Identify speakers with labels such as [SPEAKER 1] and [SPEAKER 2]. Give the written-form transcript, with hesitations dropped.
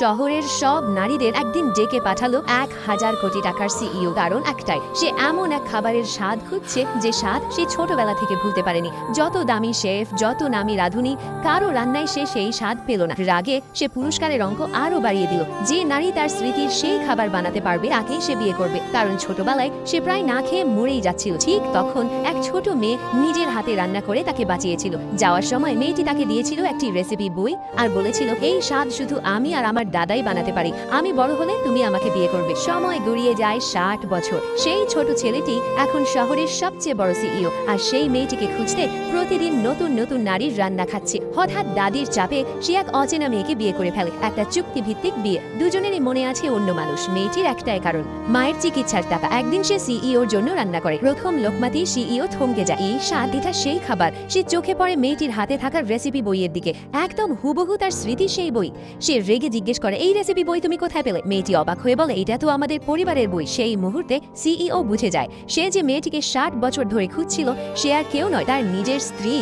[SPEAKER 1] শহরের সব নারীদের একদিন ডেকে পাঠালো ১,০০০ কোটি টাকার সিইও। কারণ একটাই, সে এমন এক খাবারের স্বাদ খুঁজছে যে স্বাদ সে ছোটবেলা থেকে ভুলতে পারেনি। যত দামি শেফ, যত নামি রাঁধুনি, কারো রান্নায় সে সেই স্বাদ পেল না। রাগে সে পুরস্কারের অঙ্ক আরো বাড়িয়ে দিল। যে নারী তার স্মৃতির সেই খাবার বানাতে পারবে তাকেই সে বিয়ে করবে। কারণ ছোটবেলায় সে প্রায় না খেয়ে মরেই যাচ্ছিল। ঠিক তখন এক ছোট মেয়ে নিজের হাতে রান্না করে তাকে বাঁচিয়েছিল। যাওয়ার সময় মেয়েটি তাকে দিয়েছিল একটি রেসিপি বই আর বলেছিল, এই স্বাদ শুধু আমি আর আমার দাদাই বানাতে পারি। আমি বড় হলে তুমি আমাকে বিয়ে করবে। সময় গড়িয়ে যায় ৬০ বছর। সেই ছোট ছেলেটি এখন শহরের সবচেয়ে বড় সিইও। আর সেই মেয়েটিকে খুঁজতে প্রতিদিন নতুন নতুন নারীর রান্না খাচ্ছে। হঠাৎ দাদির চাপে সে এক অচেনা মেয়েকে বিয়ে করে ফেলে। একটা চুক্তিভিত্তিক বিয়ে। দুজনেরই মনে আছে অন্য মানুষ। মেয়েটির একটাই কারণ, মায়ের চিকিৎসার টাকা। একদিন সে সিইওর জন্য রান্না করে। প্রথম লোকমাতেই সিইও থমকে যায়। এই স্বাদ, এটা সেই খাবার। সে চোখে পড়ে মেয়েটির হাতে থাকা রেসিপি বইয়ের দিকে। একদম হুবহু তার স্মৃতি সেই বই। সে রেগে জিজ্ঞেস করে, এই রেসিপি বই তুমি কোথায় পেলে? মেয়েটি অবাক হয়ে বলে, এটা তো আমাদের পরিবারের বই। সেই মুহূর্তে সিইও বুঝে যায়, সে যে মেয়েটিকে ৬০ বছর ধরে খুঁজছিল সে আর কেউ নয়, তার নিজের স্ত্রী।